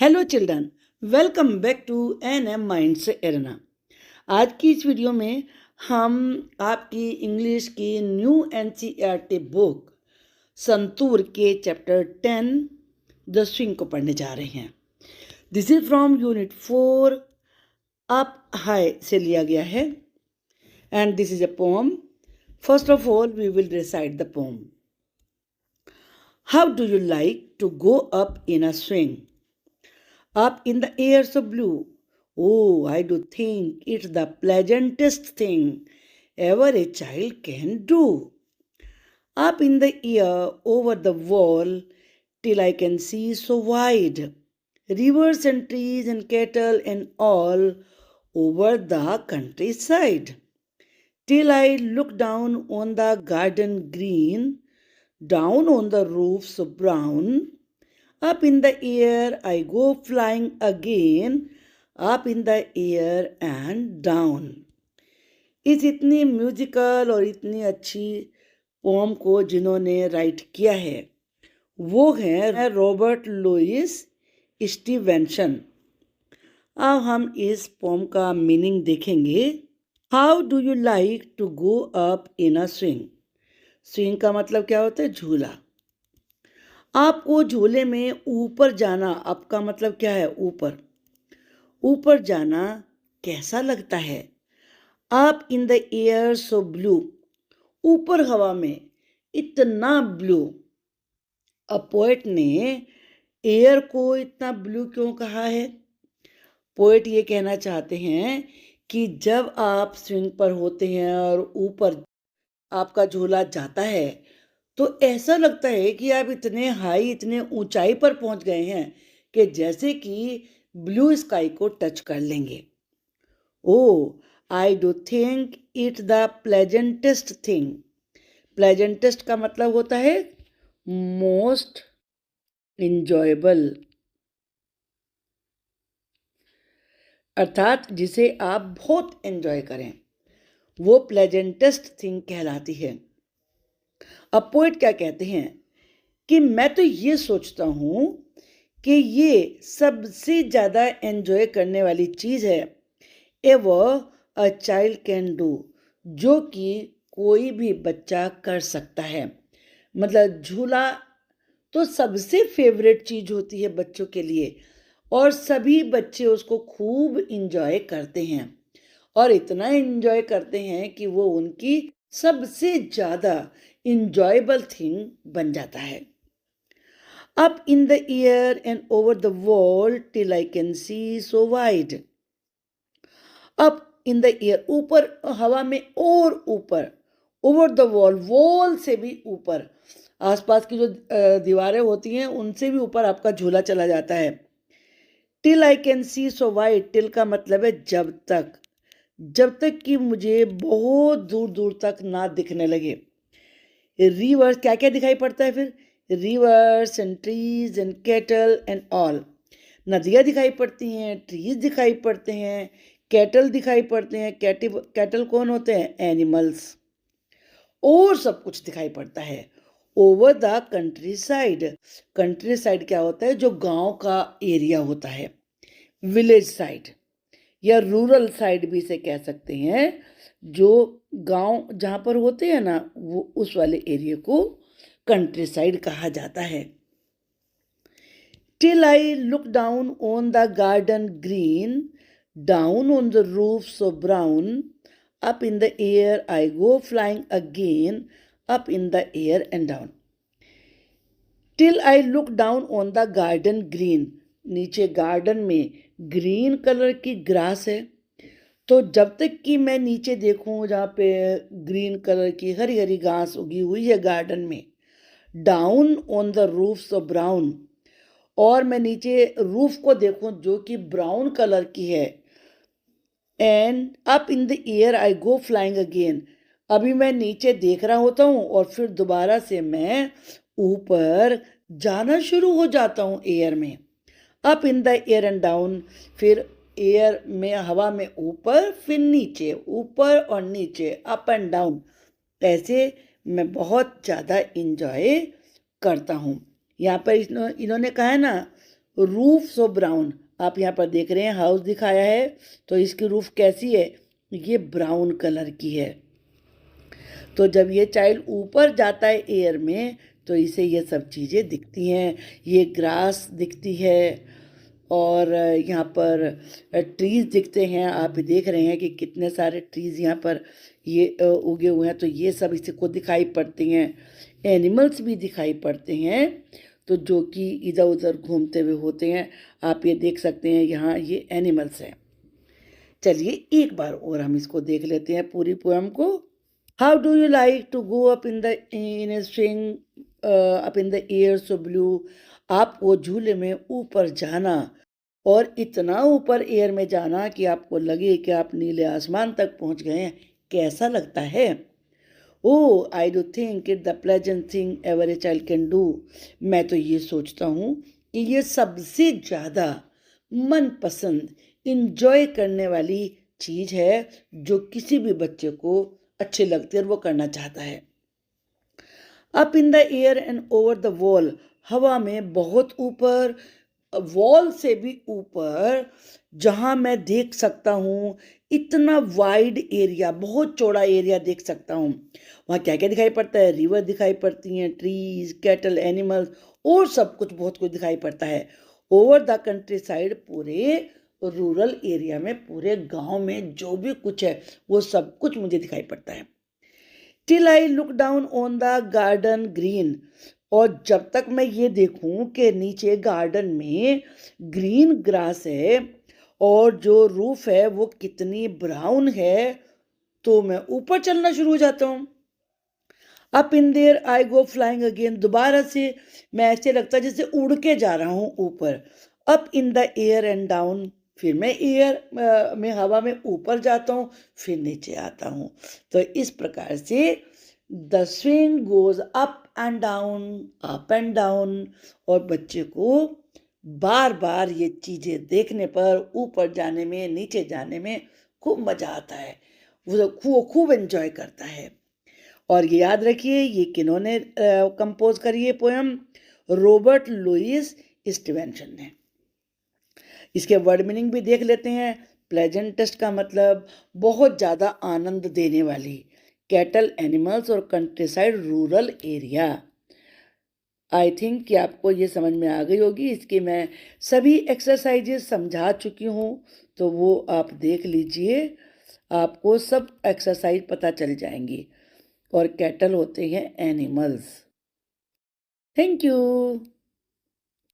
Hello children, welcome back to N M Minds Arena. आज की इस वीडियो में हम आपकी इंग्लिश की न्यू एनसीईआरटी बुक संतूर के चैप्टर 10 द स्विंग को पढ़ने जा रहे हैं। This is from unit 4 up high से लिया गया है and this is a poem. First of all we will recite the poem. How do you like to go up in a swing? Up in the air so blue. Oh, I do think it's the pleasantest thing ever a child can do. Up in the air over the wall till I can see so wide. Rivers and trees and cattle and all over the countryside. Till I look down on the garden green, down on the roof so brown. Up in the air I go flying again, up in the air and down. इस इतनी musical और इतनी अच्छी pome को जिन्होंने right किया है वो है रॉबर्ट लुइस स्टीवेंसन। अब हम इस पोम का मीनिंग देखेंगे। How do you like to go up in a swing? Swing का मतलब क्या होता है? झूला। आपको झूले में ऊपर जाना, आपका मतलब क्या है? ऊपर। ऊपर जाना कैसा लगता है? आप in the air so blue, ऊपर हवा में इतना ब्लू। अब पोएट ने एयर को इतना ब्लू क्यों कहा है? पोएट ये कहना चाहते हैं कि जब आप स्विंग पर होते हैं और ऊपर आपका झूला जाता है तो ऐसा लगता है कि आप इतने हाई, इतने ऊंचाई पर पहुंच गए हैं कि जैसे कि ब्लू स्काई को टच कर लेंगे। Oh, I do think it the pleasantest thing. Pleasantest का मतलब होता है मोस्ट इंजॉयबल, अर्थात जिसे आप बहुत एंजॉय करें, वो प्लेजेंटेस्ट थिंग कहलाती है। अब पोएट क्या कहते हैं कि मैं तो ये सोचता हूँ कि ये सबसे ज़्यादा एंजॉय करने वाली चीज़ है ever a child can do, जो कि कोई भी बच्चा कर सकता है। मतलब झूला तो सबसे फेवरेट चीज़ होती है बच्चों के लिए और सभी बच्चे उसको खूब इंजॉय करते हैं और इतना इंजॉय करते हैं कि वो उनकी सबसे ज़्यादा इंजॉयबल थिंग बन जाता है। Up in the air and over the wall till I can see so wide. Up in the air, ऊपर हवा में और ऊपर, over the wall, वॉल से भी ऊपर, आसपास की जो दीवारें होती हैं उनसे भी ऊपर आपका झूला चला जाता है। Till I can see so wide, till का मतलब है जब तक, जब तक कि मुझे बहुत दूर दूर तक ना दिखने लगे। रिवर्स क्या क्या दिखाई पड़ता है फिर? Reverse and trees and cattle and all. नदियाँ दिखाई पड़ती हैं, ट्रीज दिखाई पड़ते हैं, कैटल दिखाई पड़ते हैं। कैटल कौन होते हैं? एनिमल्स। और सब कुछ दिखाई पड़ता है। Over the country side, country side क्या होता है? जो गांव का एरिया होता है, विलेज साइड या रूरल साइड भी इसे कह सकते हैं। जो गांव जहाँ पर होते हैं ना, वो उस वाले एरिया को कंट्री साइड कहा जाता है। Till I look down on the garden green, down on the roof so brown, up in the air I go flying again, up in the air and down. Till I look down on the garden green, नीचे garden में green colour की grass है, तो जब तक कि मैं नीचे देखूं जहाँ पे ग्रीन कलर की हरी हरी घास उगी हुई है गार्डन में, down on the roof of brown, और मैं नीचे रूफ को देखूं जो कि ब्राउन कलर की है, and up in the air I go flying again, अभी मैं नीचे देख रहा होता हूँ और फिर दोबारा से मैं ऊपर जाना शुरू हो जाता हूँ एयर में। Up in the air and down, फिर एयर में, हवा में ऊपर, फिर नीचे, ऊपर और नीचे, अप एंड डाउन, ऐसे मैं बहुत ज़्यादा इंजॉय करता हूँ। यहाँ पर इन्होंने कहा है ना, रूफ सो ब्राउन, आप यहाँ पर देख रहे हैं हाउस दिखाया है, तो इसकी रूफ कैसी है, ये ब्राउन कलर की है। तो जब ये चाइल्ड ऊपर जाता है एयर में तो इसे ये सब चीज़ें दिखती हैं, ये ग्रास दिखती है और यहाँ पर ट्रीज़ दिखते हैं। आप देख रहे हैं कि कितने सारे ट्रीज़ यहाँ पर ये उगे हुए हैं, तो ये सब इसी को दिखाई पड़ती हैं। एनिमल्स भी दिखाई पड़ते हैं, तो जो कि इधर उधर घूमते हुए होते हैं। आप ये देख सकते हैं यहाँ ये एनिमल्स हैं। चलिए एक बार और हम इसको देख लेते हैं पूरी पोएम को। How do you like to go up in a swing up in the air so blue? आपको झूले में ऊपर जाना और इतना ऊपर एयर में जाना कि आपको लगे कि आप नीले आसमान तक पहुंच गए हैं, कैसा लगता है? Oh I do think it the pleasant thing ever a child can do. मैं तो ये सोचता हूँ कि ये सबसे ज़्यादा मनपसंद इंजॉय करने वाली चीज़ है जो किसी भी बच्चे को अच्छे लगते हैं और वो करना चाहता है। Up in the air and over the wall, हवा में बहुत ऊपर, वॉल से भी ऊपर, जहाँ मैं देख सकता हूँ इतना वाइड एरिया, बहुत चौड़ा एरिया देख सकता हूँ। वहाँ क्या क्या दिखाई पड़ता है? रिवर दिखाई पड़ती हैं, ट्रीज, कैटल, एनिमल्स और सब कुछ, बहुत कुछ दिखाई पड़ता है। ओवर द कंट्री साइड, पूरे रूरल एरिया में, पूरे गांव में जो भी कुछ है वो सब कुछ मुझे दिखाई पड़ता है। Till I look down on the garden green, और जब तक मैं ये देखूं कि नीचे गार्डन में ग्रीन ग्रास है और जो रूफ है वो कितनी ब्राउन है, तो मैं ऊपर चलना शुरू हो जाता हूँ। Up in there I go flying again, दोबारा से मैं ऐसे लगता है जैसे उड़ के जा रहा हूँ ऊपर। Up in the air and down, फिर मैं एयर में, हवा में ऊपर जाता हूँ, फिर नीचे आता हूँ। तो इस प्रकार से the swing goes up and down, और बच्चे को बार बार ये चीज़ें देखने पर, ऊपर जाने में, नीचे जाने में खूब मज़ा आता है, वो खूब एंजॉय करता है। और ये याद रखिए ये किन्होंने कंपोज करी है पोएम? रॉबर्ट लुइस स्टीवेंसन ने। इसके वर्ड मीनिंग भी देख लेते हैं। प्लेजेंटेस्ट का मतलब बहुत ज़्यादा आनंद देने वाली, कैटल, एनिमल्स और country side, rural area. I think कि आपको ये समझ में आ गई होगी। इसके मैं सभी एक्सरसाइजेस समझा चुकी हूँ, तो वो आप देख लीजिए, आपको सब एक्सरसाइज पता चल जाएंगी। और कैटल होते हैं एनिमल्स। Thank you.